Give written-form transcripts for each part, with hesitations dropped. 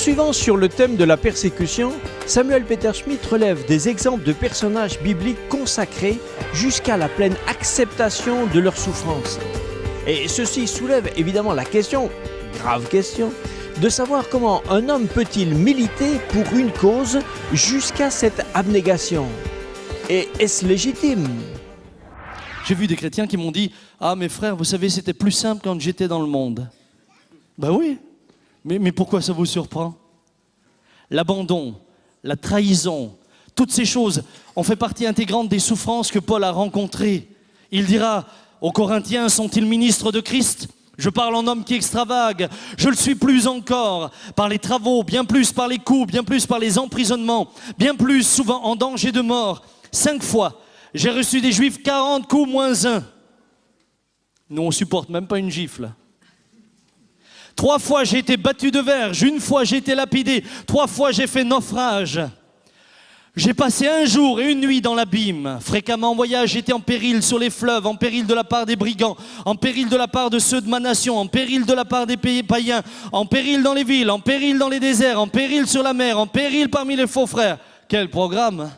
Poursuivant sur le thème de la persécution, Samuel Peter Schmidt relève des exemples de personnages bibliques consacrés jusqu'à la pleine acceptation de leurs souffrances. Et ceci soulève évidemment la question, grave question, de savoir comment un homme peut-il militer pour une cause jusqu'à cette abnégation. Et est-ce légitime ? J'ai vu des chrétiens qui m'ont dit « Ah, mes frères, vous savez, c'était plus simple quand j'étais dans le monde. » Ben oui, mais pourquoi ça vous surprend? L'abandon, la trahison, toutes ces choses ont fait partie intégrante des souffrances que Paul a rencontrées. Il dira aux Corinthiens, sont-ils ministres de Christ? Je parle en homme qui extravague, je le suis plus encore, par les travaux, bien plus par les coups, bien plus par les emprisonnements, bien plus souvent en danger de mort. 5 fois, j'ai reçu des Juifs 40 coups moins 1. Nous, on ne supporte même pas une gifle. 3 fois, j'ai été battu de verge. 1 fois, j'ai été lapidé. 3 fois, j'ai fait naufrage. J'ai passé 1 jour et 1 nuit dans l'abîme. Fréquemment en voyage, j'étais en péril sur les fleuves, en péril de la part des brigands, en péril de la part de ceux de ma nation, en péril de la part des pays païens, en péril dans les villes, en péril dans les déserts, en péril sur la mer, en péril parmi les faux frères. Quel programme!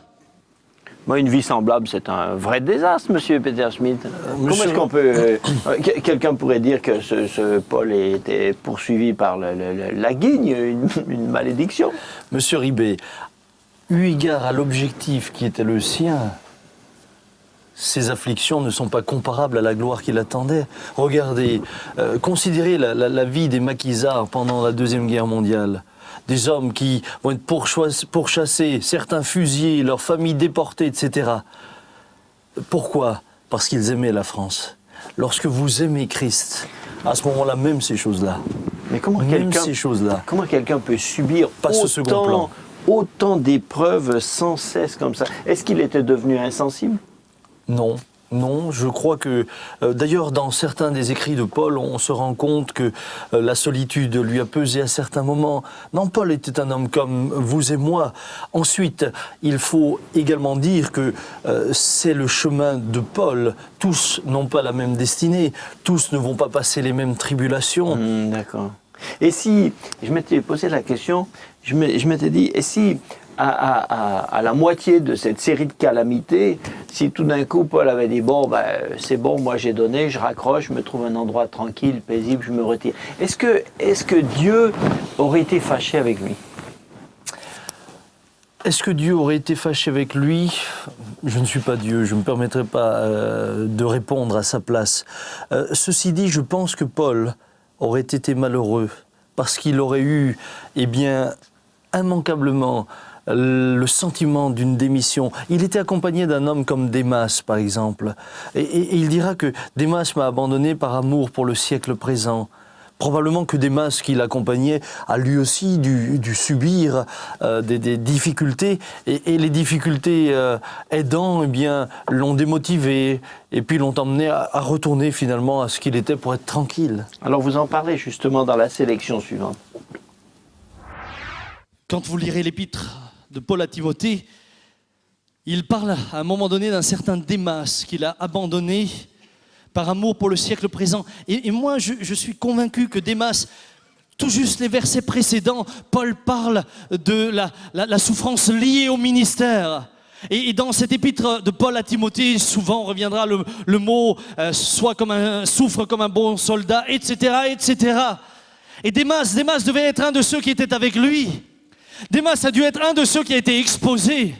Moi, une vie semblable, c'est un vrai désastre, monsieur Peter Schmidt. Comment est-ce qu'on peut... quelqu'un pourrait dire que ce Paul était poursuivi par la guigne, une malédiction. Monsieur Ribet, eu égard à l'objectif qui était le sien, ces afflictions ne sont pas comparables à la gloire qui l'attendait. Regardez, considérez la vie des maquisards pendant la Deuxième Guerre mondiale. Des hommes qui vont être pourchassés, certains fusillés, leurs familles déportées, etc. Pourquoi? Parce qu'ils aimaient la France. Lorsque vous aimez Christ, à ce moment-là, même ces choses-là. Mais comment quelqu'un peut subir autant d'épreuves sans cesse comme ça? Est-ce qu'il était devenu insensible? Non. Non, je crois que, d'ailleurs, dans certains des écrits de Paul, on se rend compte que la solitude lui a pesé à certains moments. Non, Paul était un homme comme vous et moi. Ensuite, il faut également dire que c'est le chemin de Paul. Tous n'ont pas la même destinée, tous ne vont pas passer les mêmes tribulations. D'accord. Et si, je m'étais posé la question, je m'étais dit, et si... À la moitié de cette série de calamités, si tout d'un coup Paul avait dit « Bon, c'est bon, moi j'ai donné, je raccroche, je me trouve un endroit tranquille, paisible, je me retire ». Est-ce que Dieu aurait été fâché avec lui? Est-ce que Dieu aurait été fâché avec lui? Je ne suis pas Dieu, je ne me permettrai pas de répondre à sa place. Ceci dit, je pense que Paul aurait été malheureux parce qu'il aurait eu, immanquablement, le sentiment d'une démission. Il était accompagné d'un homme comme Démas, par exemple. Et il dira que Démas m'a abandonné par amour pour le siècle présent. Probablement que Démas, qui l'accompagnait, a lui aussi dû subir des difficultés. Et les difficultés aidant, l'ont démotivé. Et puis l'ont emmené à retourner finalement à ce qu'il était pour être tranquille. Alors vous en parlez justement dans la sélection suivante. Quand vous lirez l'épître de Paul à Timothée, il parle à un moment donné d'un certain Démas qu'il a abandonné par amour pour le siècle présent. Et moi, je suis convaincu que Démas, tout juste les versets précédents, Paul parle de la souffrance liée au ministère. Et dans cette épître de Paul à Timothée, souvent reviendra le mot souffre comme un bon soldat, etc., etc. Et Démas devait être un de ceux qui étaient avec lui. Démas a dû être un de ceux qui a été exposé.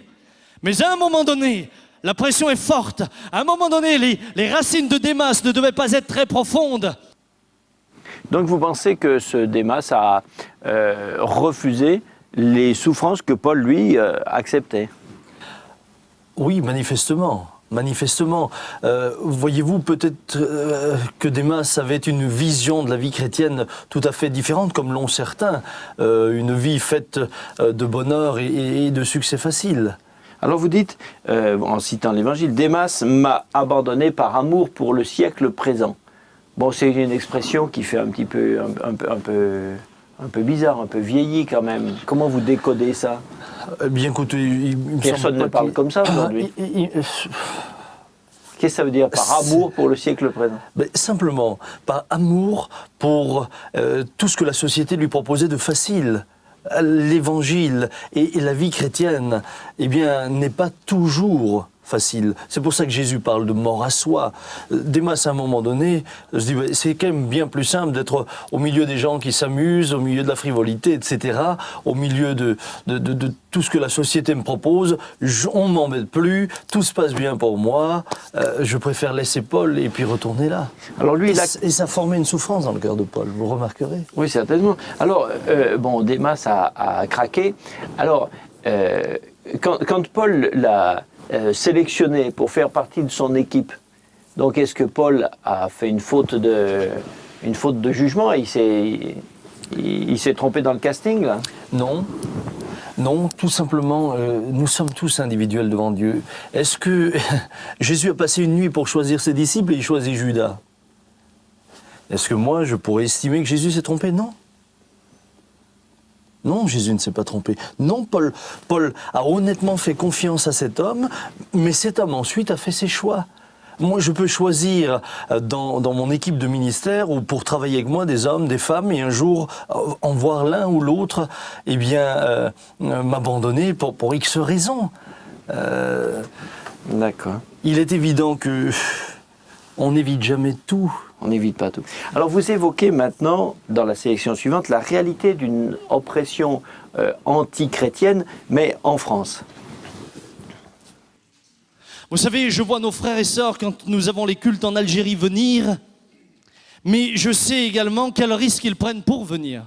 Mais à un moment donné, la pression est forte. À un moment donné, les racines de Démas ne devaient pas être très profondes. Donc vous pensez que ce Démas a refusé les souffrances que Paul, lui, acceptait? Oui, manifestement. Manifestement, voyez-vous, peut-être que Démas avait une vision de la vie chrétienne tout à fait différente, comme l'ont certains, une vie faite de bonheur et de succès facile. Alors vous dites, en citant l'Évangile, Démas m'a abandonné par amour pour le siècle présent. Bon, c'est une expression qui fait un petit peu, un peu bizarre, un peu vieilli quand même. Comment vous décodez ça? Bien écoutez, personne ne parle comme ça aujourd'hui. Qu'est-ce que ça veut dire par amour pour le siècle présent? Simplement, par amour pour tout ce que la société lui proposait de facile. l'évangile et la vie chrétienne, eh bien, n'est pas toujours facile. C'est pour ça que Jésus parle de mort à soi. Démas, à un moment donné, se dit, c'est quand même bien plus simple d'être au milieu des gens qui s'amusent, au milieu de la frivolité, etc., au milieu de tout ce que la société me propose. On ne m'embête plus, tout se passe bien pour moi, je préfère laisser Paul et puis retourner là. Alors lui, et ça formait une souffrance dans le cœur de Paul, vous remarquerez. Oui, certainement. Alors, bon, Démas a craqué. Alors, quand Paul l'a sélectionné pour faire partie de son équipe, donc est-ce que Paul a fait une faute de jugement? Il s'est trompé dans le casting, là? Non, tout simplement, nous sommes tous individuels devant Dieu. Est-ce que Jésus a passé une nuit pour choisir ses disciples et il choisit Judas? Est-ce que moi, je pourrais estimer que Jésus s'est trompé? Non. Non, Jésus ne s'est pas trompé. Non, Paul a honnêtement fait confiance à cet homme, mais cet homme ensuite a fait ses choix. Moi, je peux choisir dans mon équipe de ministère ou pour travailler avec moi des hommes, des femmes, et un jour en voir l'un ou l'autre, eh bien, m'abandonner pour X raisons. D'accord. Il est évident que on n'évite jamais tout. On n'évite pas tout. Alors vous évoquez maintenant, dans la sélection suivante, la réalité d'une oppression anti-chrétienne, mais en France. Vous savez, je vois nos frères et sœurs quand nous avons les cultes en Algérie venir, mais je sais également quel risque ils prennent pour venir.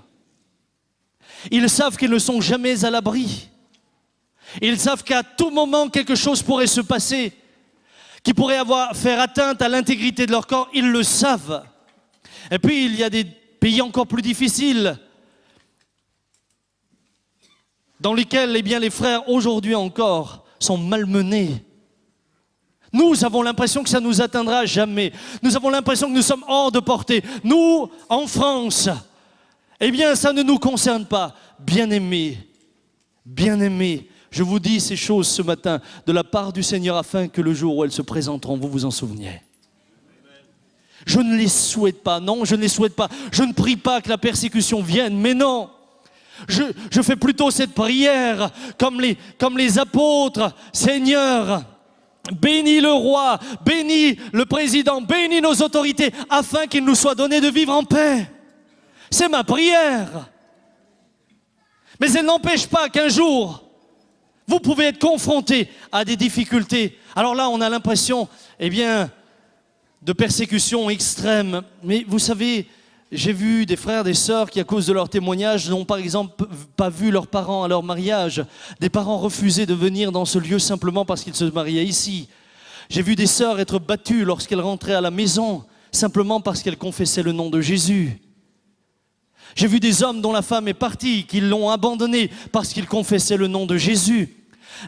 Ils savent qu'ils ne sont jamais à l'abri. Ils savent qu'à tout moment, quelque chose pourrait se passer, qui pourrait faire atteinte à l'intégrité de leur corps, ils le savent. Et puis, il y a des pays encore plus difficiles, dans lesquels eh bien, les frères, aujourd'hui encore, sont malmenés. Nous avons l'impression que ça ne nous atteindra jamais. Nous avons l'impression que nous sommes hors de portée. Nous, en France, eh bien, ça ne nous concerne pas. Bien-aimés, je vous dis ces choses ce matin de la part du Seigneur afin que le jour où elles se présenteront, vous vous en souveniez. Je ne les souhaite pas, non, je ne les souhaite pas. Je ne prie pas que la persécution vienne, mais non. Je fais plutôt cette prière comme les apôtres. Seigneur, bénis le roi, bénis le président, bénis nos autorités afin qu'il nous soit donné de vivre en paix. C'est ma prière. Mais elle n'empêche pas qu'un jour, vous pouvez être confronté à des difficultés. Alors là, on a l'impression, eh bien, de persécution extrême. Mais vous savez, j'ai vu des frères, des sœurs qui, à cause de leur témoignage, n'ont par exemple pas vu leurs parents à leur mariage. Des parents refusaient de venir dans ce lieu simplement parce qu'ils se mariaient ici. J'ai vu des sœurs être battues lorsqu'elles rentraient à la maison, simplement parce qu'elles confessaient le nom de Jésus. J'ai vu des hommes dont la femme est partie, qui l'ont abandonné parce qu'ils confessaient le nom de Jésus.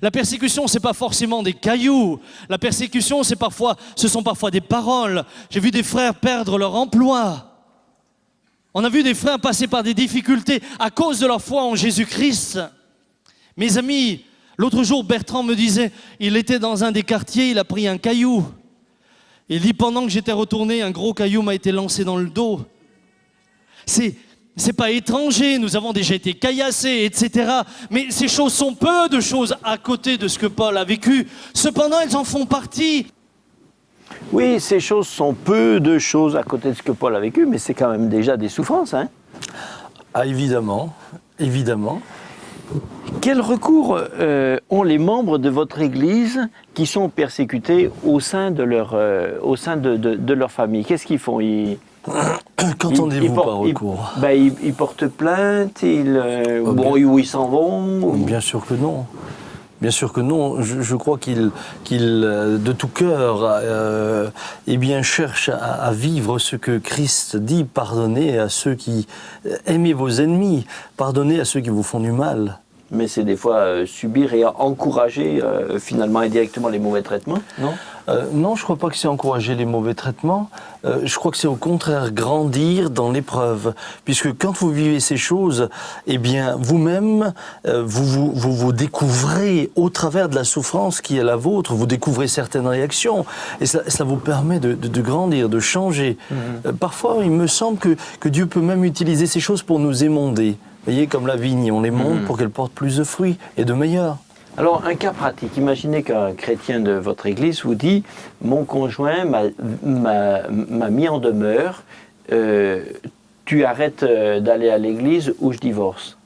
La persécution, ce n'est pas forcément des cailloux. La persécution, ce sont parfois des paroles. J'ai vu des frères perdre leur emploi. On a vu des frères passer par des difficultés à cause de leur foi en Jésus-Christ. Mes amis, l'autre jour, Bertrand me disait, il était dans un des quartiers, il a pris un caillou. Il dit, pendant que j'étais retourné, un gros caillou m'a été lancé dans le dos. C'est pas étranger, nous avons déjà été caillassés, etc. Mais ces choses sont peu de choses à côté de ce que Paul a vécu. Cependant, elles en font partie. Oui, ces choses sont peu de choses à côté de ce que Paul a vécu, mais c'est quand même déjà des souffrances, hein? Ah, évidemment. Quel recours ont les membres de votre Église qui sont persécutés au sein de leur famille? Qu'est-ce qu'ils font? Qu'entendez-vous par recours? Ils portent plainte, ou ils s'en vont? Bien sûr que non. Bien sûr que non. Je crois qu'il de tout cœur, eh bien, cherche à vivre ce que Christ dit. Pardonnez à ceux qui aimez vos ennemis, pardonnez à ceux qui vous font du mal. Mais c'est des fois subir et encourager finalement indirectement les mauvais traitements, non? Non, je ne crois pas que c'est encourager les mauvais traitements. Je crois que c'est au contraire grandir dans l'épreuve. Puisque quand vous vivez ces choses, eh bien, vous-même, vous découvrez au travers de la souffrance qui est la vôtre, vous découvrez certaines réactions. Et ça vous permet de grandir, de changer. Parfois, il me semble que Dieu peut même utiliser ces choses pour nous émonder. Vous voyez, comme la vigne, on les monte pour qu'elle porte plus de fruits et de meilleurs. Alors, un cas pratique. Imaginez qu'un chrétien de votre église vous dit « Mon conjoint m'a mis en demeure, tu arrêtes d'aller à l'église ou je divorce. »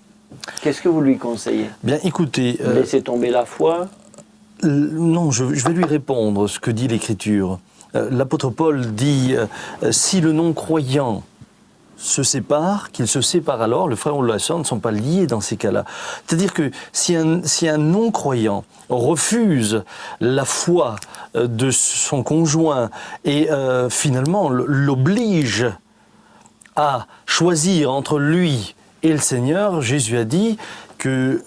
Qu'est-ce que vous lui conseillez? Bien, écoutez... Laissez tomber la foi? Non, je vais lui répondre ce que dit l'Écriture. L'apôtre Paul dit si le non-croyant se sépare, qu'il se sépare alors, le frère ou la sœur ne sont pas liés dans ces cas-là. C'est-à-dire que si un non-croyant refuse la foi de son conjoint et finalement l'oblige à choisir entre lui et le Seigneur, Jésus a dit que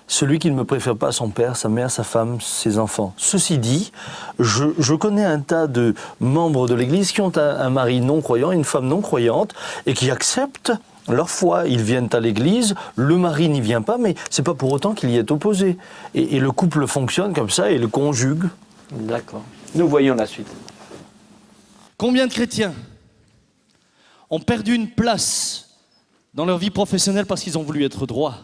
celui qui ne me préfère pas son père, sa mère, sa femme, ses enfants. Ceci dit, je connais un tas de membres de l'Église qui ont un mari non-croyant, une femme non-croyante, et qui acceptent leur foi. Ils viennent à l'Église, le mari n'y vient pas, mais c'est pas pour autant qu'il y est opposé. Et le couple fonctionne comme ça, et le conjugue. D'accord. Nous voyons la suite. Combien de chrétiens ont perdu une place dans leur vie professionnelle parce qu'ils ont voulu être droits?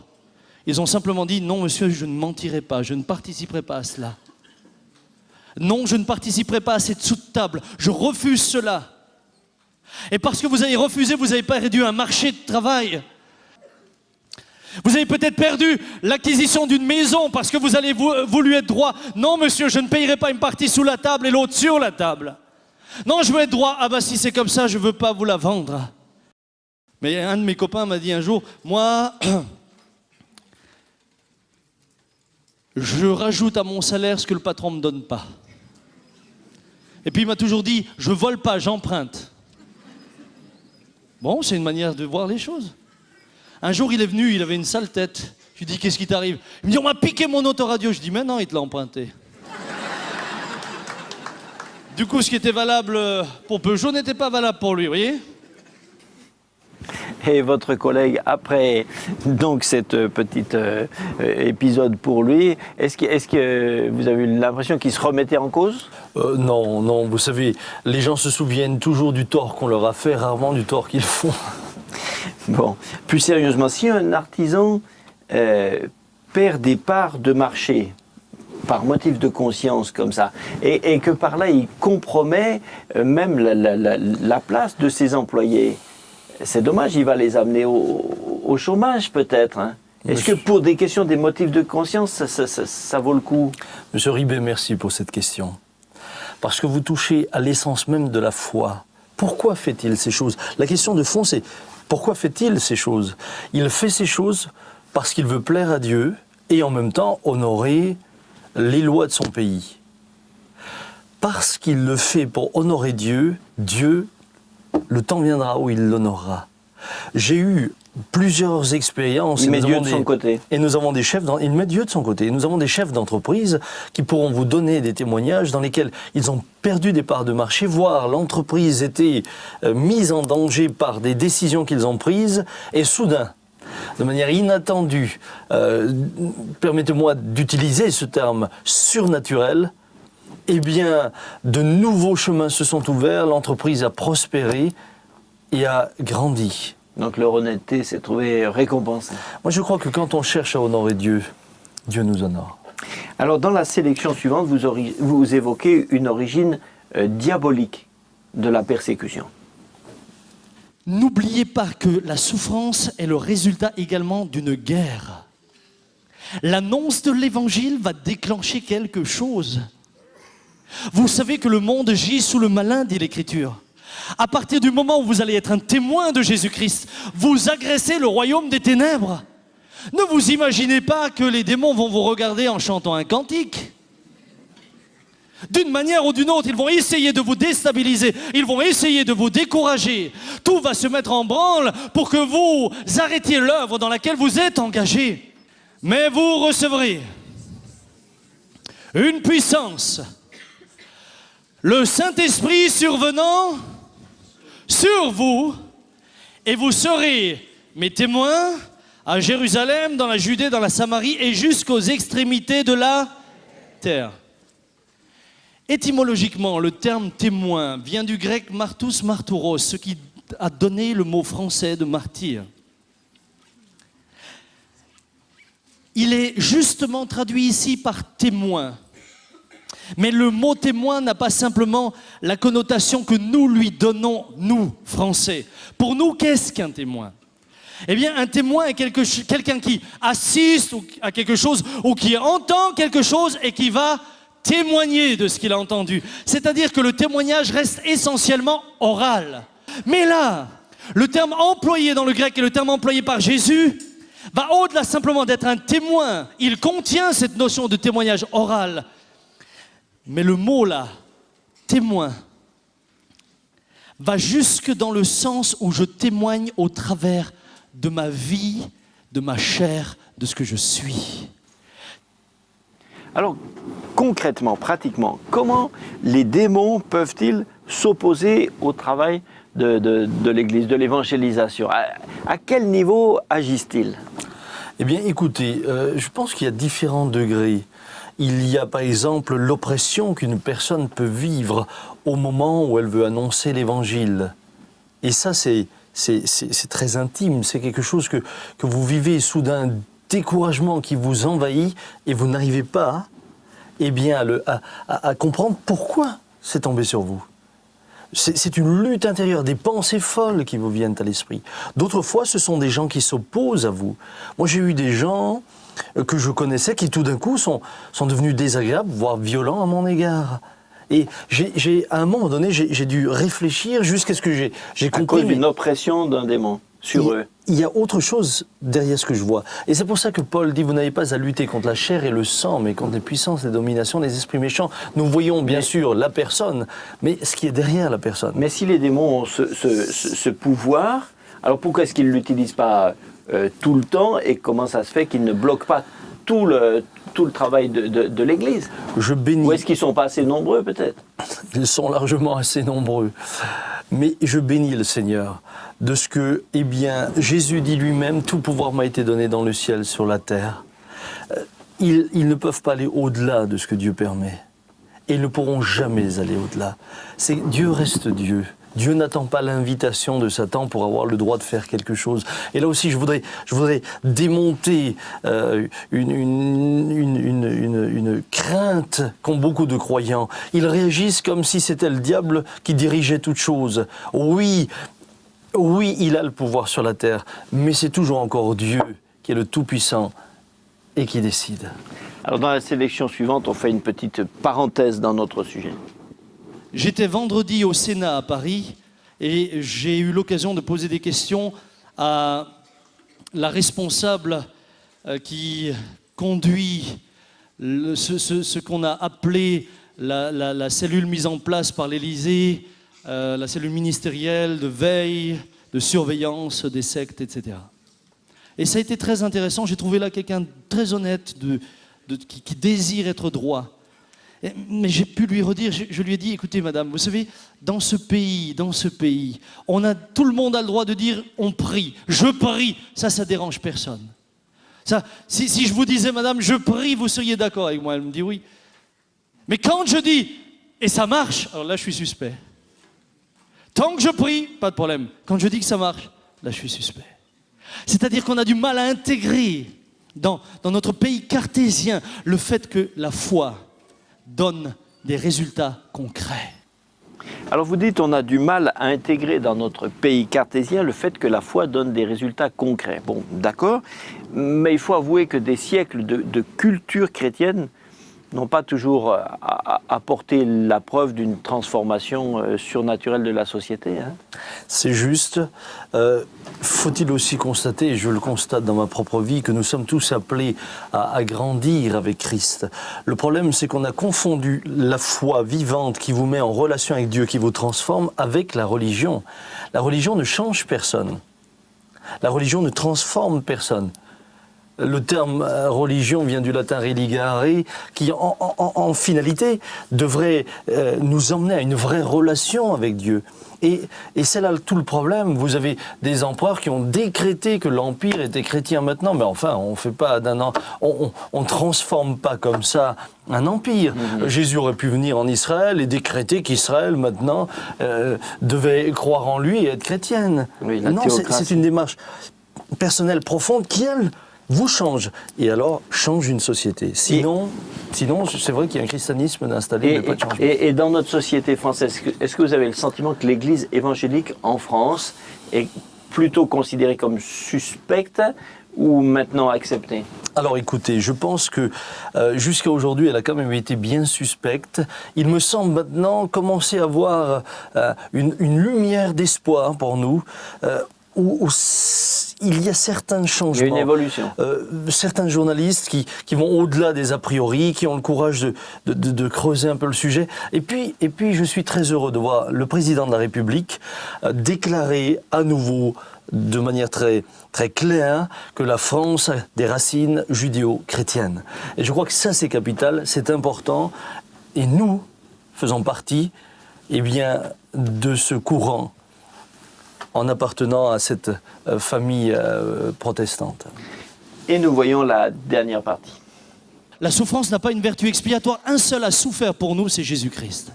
Ils ont simplement dit « Non, monsieur, je ne mentirai pas, je ne participerai pas à cela. Non, je ne participerai pas à cette sous-table, je refuse cela. » Et parce que vous avez refusé, vous avez perdu un marché de travail. Vous avez peut-être perdu l'acquisition d'une maison parce que vous avez voulu être droit. « Non, monsieur, je ne payerai pas une partie sous la table et l'autre sur la table. » Non, je veux être droit. « Ah bah si c'est comme ça, je ne veux pas vous la vendre. » Mais un de mes copains m'a dit un jour « Moi... » je rajoute à mon salaire ce que le patron ne me donne pas. Et puis il m'a toujours dit, je vole pas, j'emprunte. Bon, c'est une manière de voir les choses. Un jour, il est venu, il avait une sale tête. Je lui dis, qu'est-ce qui t'arrive? Il me dit, on m'a piqué mon autoradio. Je dis, mais non, il te l'a emprunté. Du coup, ce qui était valable pour Peugeot n'était pas valable pour lui, vous voyez? Et votre collègue, après donc cette petite épisode pour lui, est-ce que vous avez eu l'impression qu'il se remettait en cause? Non, vous savez, les gens se souviennent toujours du tort qu'on leur a fait, rarement du tort qu'ils font. Bon, plus sérieusement, si un artisan perd des parts de marché par motif de conscience comme ça, et que par là il compromet même la place de ses employés, c'est dommage, il va les amener au chômage peut-être. Hein. Est-ce que pour des questions, des motifs de conscience, ça vaut le coup? Monsieur Ribet, merci pour cette question. Parce que vous touchez à l'essence même de la foi. Pourquoi fait-il ces choses? La question de fond, c'est pourquoi fait-il ces choses? Il fait ces choses parce qu'il veut plaire à Dieu et en même temps honorer les lois de son pays. Parce qu'il le fait pour honorer Dieu, le temps viendra où il l'honorera. J'ai eu plusieurs expériences. Il met Dieu de son côté. Et nous avons des chefs, il met Dieu de son côté. Et nous avons des chefs d'entreprise qui pourront vous donner des témoignages dans lesquels ils ont perdu des parts de marché, voire l'entreprise était mise en danger par des décisions qu'ils ont prises, et soudain, de manière inattendue, permettez-moi d'utiliser ce terme surnaturel, eh bien, de nouveaux chemins se sont ouverts, l'entreprise a prospéré et a grandi. Donc leur honnêteté s'est trouvée récompensée. Moi, je crois que quand on cherche à honorer Dieu, Dieu nous honore. Alors, dans la sélection suivante, vous évoquez une origine diabolique de la persécution. N'oubliez pas que la souffrance est le résultat également d'une guerre. L'annonce de l'Évangile va déclencher quelque chose. Vous savez que le monde gît sous le malin, dit l'Écriture. À partir du moment où vous allez être un témoin de Jésus-Christ, vous agressez le royaume des ténèbres. Ne vous imaginez pas que les démons vont vous regarder en chantant un cantique. D'une manière ou d'une autre, ils vont essayer de vous déstabiliser, ils vont essayer de vous décourager. Tout va se mettre en branle pour que vous arrêtiez l'œuvre dans laquelle vous êtes engagé. Mais vous recevrez une puissance, le Saint-Esprit survenant sur vous, et vous serez mes témoins à Jérusalem, dans la Judée, dans la Samarie et jusqu'aux extrémités de la terre. Étymologiquement, le terme témoin vient du grec martus marturos, ce qui a donné le mot français de martyr. il est justement traduit ici par témoin. Mais le mot témoin n'a pas simplement la connotation que nous lui donnons, nous, Français. Pour nous, qu'est-ce qu'un témoin? Eh bien, un témoin est quelqu'un qui assiste à quelque chose ou qui entend quelque chose et qui va témoigner de ce qu'il a entendu. C'est-à-dire que le témoignage reste essentiellement oral. Mais là, le terme employé dans le grec et le terme employé par Jésus va au-delà simplement d'être un témoin. Il contient cette notion de témoignage oral. Mais le mot là, témoin, va jusque dans le sens où je témoigne au travers de ma vie, de ma chair, de ce que je suis. Alors, concrètement, pratiquement, comment les démons peuvent-ils s'opposer au travail de l'Église, de l'évangélisation? À quel niveau agissent-ils? Eh bien, écoutez, je pense qu'il y a différents degrés. Il y a par exemple l'oppression qu'une personne peut vivre au moment où elle veut annoncer l'Évangile. Et ça, c'est très intime, c'est quelque chose que vous vivez soudain, découragement qui vous envahit et vous n'arrivez pas eh bien, à comprendre pourquoi c'est tombé sur vous. C'est une lutte intérieure, des pensées folles qui vous viennent à l'esprit. D'autres fois, ce sont des gens qui s'opposent à vous. Moi, j'ai eu des gens que je connaissais qui tout d'un coup sont devenus désagréables, voire violents à mon égard. Et à un moment donné, j'ai dû réfléchir jusqu'à ce que j'ai compris. À cause d'une oppression d'un démon sur eux. Il y a autre chose derrière ce que je vois. Et c'est pour ça que Paul dit, vous n'avez pas à lutter contre la chair et le sang, mais contre les puissances, les dominations, les esprits méchants. Nous voyons bien sûr la personne, mais ce qui est derrière la personne. Mais si les démons ont ce pouvoir, alors pourquoi est-ce qu'ils ne l'utilisent pas tout le temps, et comment ça se fait qu'ils ne bloquent pas tout le travail de l'Église? Je bénis. Ou est-ce qu'ils ne sont pas assez nombreux peut-être? Ils sont largement assez nombreux. Mais je bénis le Seigneur de ce que, eh bien, Jésus dit lui-même, tout pouvoir m'a été donné dans le ciel, sur la terre. Ils ne peuvent pas aller au-delà de ce que Dieu permet. Et ils ne pourront jamais aller au-delà. Dieu reste Dieu. Dieu n'attend pas l'invitation de Satan pour avoir le droit de faire quelque chose. Et là aussi, je voudrais démonter une crainte qu'ont beaucoup de croyants. Ils réagissent comme si c'était le diable qui dirigeait toute chose. Oui, il a le pouvoir sur la terre, mais c'est toujours encore Dieu qui est le Tout-Puissant et qui décide. Alors dans la sélection suivante, on fait une petite parenthèse dans notre sujet. J'étais vendredi au Sénat à Paris et j'ai eu l'occasion de poser des questions à la responsable qui conduit ce qu'on a appelé la cellule mise en place par l'Élysée, la cellule ministérielle de veille, de surveillance des sectes, etc. Et ça a été très intéressant. J'ai trouvé là quelqu'un de très honnête, qui désire être droit. Mais j'ai pu lui redire, je lui ai dit, écoutez madame, vous savez, dans ce pays, tout le monde a le droit de dire on prie, je prie, ça dérange personne. Ça, si je vous disais madame, je prie, vous seriez d'accord avec moi? Elle me dit oui. Mais quand je dis, et ça marche, alors là je suis suspect. Tant que je prie, pas de problème. Quand je dis que ça marche, là je suis suspect. C'est-à-dire qu'on a du mal à intégrer dans notre pays cartésien le fait que la foi donne des résultats concrets. Alors vous dites on a du mal à intégrer dans notre pays cartésien le fait que la foi donne des résultats concrets. Bon, d'accord, mais il faut avouer que des siècles de culture chrétienne n'ont pas toujours apporté la preuve d'une transformation surnaturelle de la société. Hein. C'est juste. Faut-il aussi constater, et je le constate dans ma propre vie, que nous sommes tous appelés à grandir avec Christ. Le problème, c'est qu'on a confondu la foi vivante qui vous met en relation avec Dieu, qui vous transforme, avec la religion. La religion ne change personne. La religion ne transforme personne. Le terme religion vient du latin religare, qui en finalité devrait nous emmener à une vraie relation avec Dieu. Et c'est là tout le problème. Vous avez des empereurs qui ont décrété que l'Empire était chrétien maintenant, mais enfin, on fait pas on transforme pas comme ça un empire. Jésus aurait pu venir en Israël et décréter qu'Israël maintenant devait croire en lui et être chrétienne. Oui, non, c'est une démarche personnelle profonde qui, elle, vous change. Et alors, change une société. Sinon c'est vrai qu'il y a un christianisme installé, mais pas de changement. Et dans notre société française, est-ce que vous avez le sentiment que l'Église évangélique en France est plutôt considérée comme suspecte ou maintenant acceptée? Alors écoutez, je pense que jusqu'à aujourd'hui, elle a quand même été bien suspecte. Il me semble maintenant commencer à voir une lumière d'espoir pour nous, où il y a certains changements. Il y a une évolution. Certains journalistes qui vont au-delà des a priori, qui ont le courage de creuser un peu le sujet. Et puis, je suis très heureux de voir le président de la République déclarer à nouveau, de manière très, très claire, que la France a des racines judéo-chrétiennes. Et je crois que ça, c'est capital, c'est important. Et nous faisons partie, de ce courant en appartenant à cette famille protestante. Et nous voyons la dernière partie. La souffrance n'a pas une vertu expiatoire. Un seul a souffert pour nous, c'est Jésus-Christ.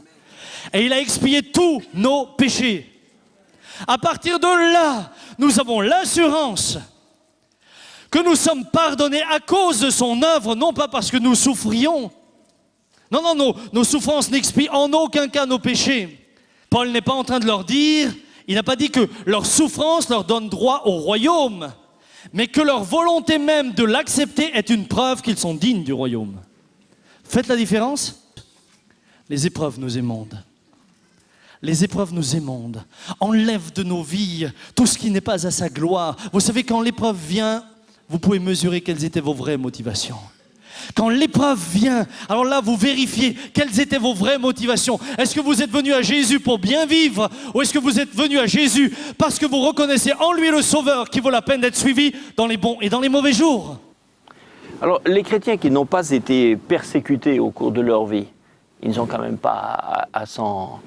Et il a expié tous nos péchés. À partir de là, nous avons l'assurance que nous sommes pardonnés à cause de son œuvre, non pas parce que nous souffrions. Non, nos souffrances n'expient en aucun cas nos péchés. Paul n'est pas en train de leur dire, il n'a pas dit que leur souffrance leur donne droit au royaume, mais que leur volonté même de l'accepter est une preuve qu'ils sont dignes du royaume. Faites la différence? Les épreuves nous émondent. Les épreuves nous émondent, enlèvent de nos vies tout ce qui n'est pas à sa gloire. Vous savez, quand l'épreuve vient, vous pouvez mesurer quelles étaient vos vraies motivations. Quand l'épreuve vient, alors là, vous vérifiez quelles étaient vos vraies motivations. Est-ce que vous êtes venu à Jésus pour bien vivre, ou est-ce que vous êtes venu à Jésus parce que vous reconnaissez en lui le Sauveur qui vaut la peine d'être suivi dans les bons et dans les mauvais jours? Alors, les chrétiens qui n'ont pas été persécutés au cours de leur vie, ils ne sont quand même pas à s'en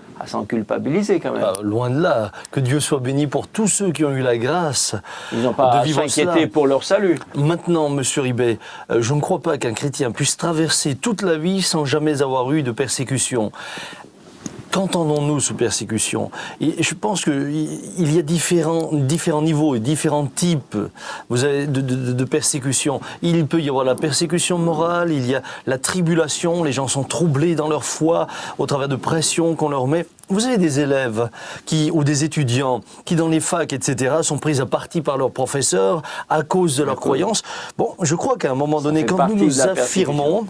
culpabiliser quand même. Loin de là, que Dieu soit béni pour tous ceux qui ont eu la grâce. Ils n'ont pas à s'inquiéter pour leur salut. Maintenant, monsieur Ribet, je ne crois pas qu'un chrétien puisse traverser toute la vie sans jamais avoir eu de persécution. Qu'entendons-nous sous persécution? Et je pense qu'il y a différents niveaux et différents types de persécution. Il peut y avoir la persécution morale, il y a la tribulation, les gens sont troublés dans leur foi au travers de pressions qu'on leur met. Vous avez des élèves ou des étudiants qui, dans les facs, etc., sont pris à partie par leurs professeurs à cause de leur croyance. Bon, je crois qu'à un moment donné, quand nous nous affirmons...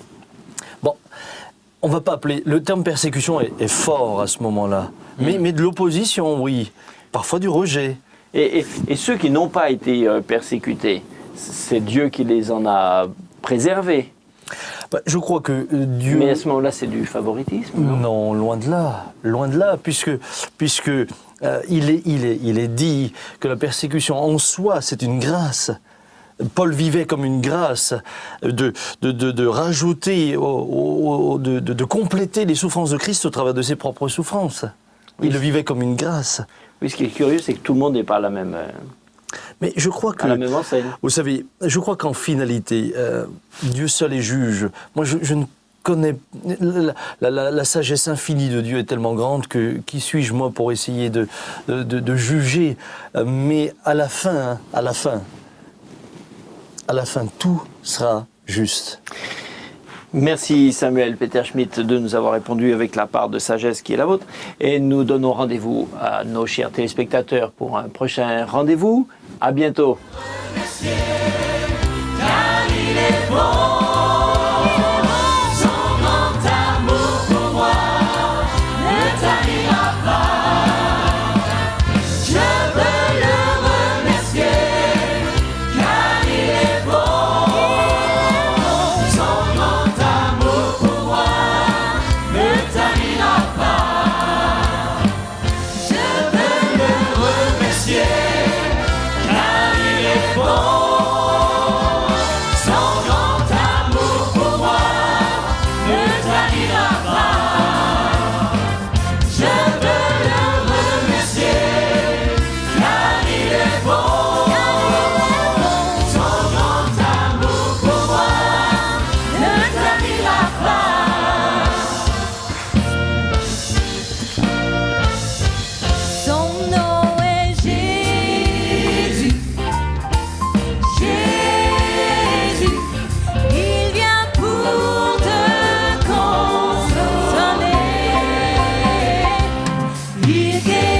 On ne va pas appeler... Le terme persécution est fort à ce moment-là. Mais de l'opposition, oui. Parfois du rejet. Et ceux qui n'ont pas été persécutés, c'est Dieu qui les en a préservés. Je crois que Dieu... Mais à ce moment-là, c'est du favoritisme, non? Non, loin de là. Loin de là, puisque il est dit que la persécution en soi, c'est une grâce. Paul vivait comme une grâce de rajouter, de compléter les souffrances de Christ au travers de ses propres souffrances. Il le vivait comme une grâce. Oui, ce qui est curieux, c'est que tout le monde n'est pas à la même... Mais je crois que... À la même enseigne. Vous savez, je crois qu'en finalité, Dieu seul est juge. Moi, je ne connais... La sagesse infinie de Dieu est tellement grande que qui suis-je, moi, pour essayer de juger? Mais à la fin, tout sera juste. Merci Samuel Peter Schmidt de nous avoir répondu avec la part de sagesse qui est la vôtre. Et nous donnons rendez-vous à nos chers téléspectateurs pour un prochain rendez-vous. À bientôt. Sans grand Jésus.